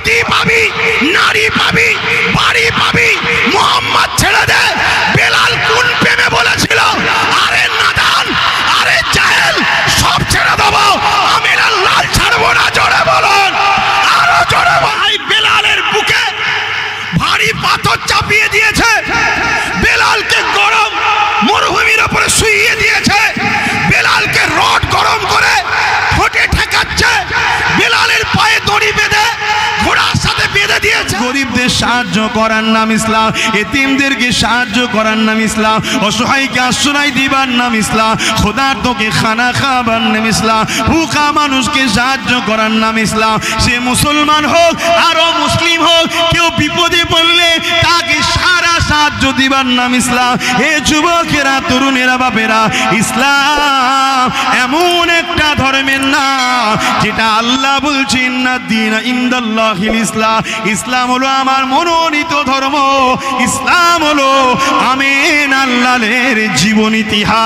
গদি পাবি, নারী পাবি, বাড়ি পাবি, মোহাম্মদ ছেড়ে দে। বেলাল কোন প্রেমে বলেছিল, আরে নাদান, আরে জাহেল, সব ছেড়ে দেবো, আমি লাল ছাড়বো না। জোরে বলুন, আরো জোরে। ভাই বেলালের বুকে ভারী পাথর চাপিয়ে দিয়েছে, বেলালকে গরম মরুভূমির উপরে শুইয়ে দিয়েছে, বেলালকে রড গরম করে ঠোঁটে ঠেকাচ্ছে, বেলালের পায়ে দড়ি বেঁধে ঘোড়ার সাথে বেঁধে দিয়েছে। গরিবদের সাহায্য করার নাম ইসলাম, এতিমদেরকে সাহায্য করার নাম ইসলাম, অসহায়কে আশ্রয় দিবার নাম ইসলাম, ক্ষুধার্তকে খানা খাবার নাম ইসলাম, ভুখা মানুষকে সাহায্য করার নাম ইসলাম। সে মুসলমান হোক আরো মুসলিম হোক, কেউ বিপদে পড়লে তাকে সারা সাহায্য দিবার নাম ইসলাম। হে যুবকেরা, তরুণেরা, বাপেরা, ইসলাম এমন একটা ধর্মের নাম যেটা আল্লাহ বলছেন না দিন ইনদাল্লাহিল ইসলাম। ইসলাম হলো আমার মনোনীত ধর্ম, ইসলাম হলো আমিন আল্লাহর জীবন ইতিহাস।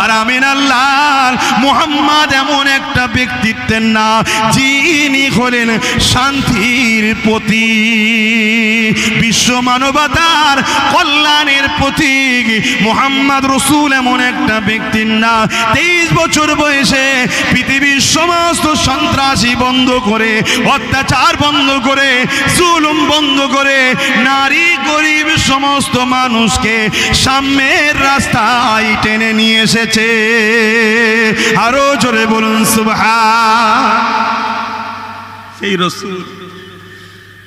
আর আমিন আল্লাহ মুহাম্মদ এমন একটা ব্যক্তিত্বের নাম যিনি হলেন শান্তির প্রতীক, বিশ্ব মানবতার কল্যাণের প্রতীক। মুহাম্মদ রসুল এমন একটা ব্যক্তির নাম 23 বছর বয়সে পৃথিবীর সমস্ত সন্ত্রাসী বন্ধ করে, অত্যাচার বন্ধ করে, জুলুম বন্ধ করে, নারী গরিব সমস্ত মানুষকে সাম্যের রাস্তায় টেনে নিয়ে এসেছে। আরো জোরে বলুন সুবহান। সেই রসুল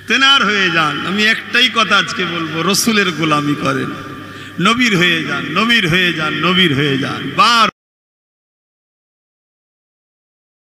তেনার হয়ে যান। আমি একটাই কথা আজকে বলবো, রসুলের গোলামি করেন, নবীর হয়ে যান, নবীর হয়ে যান, নবীর হয়ে যান। বার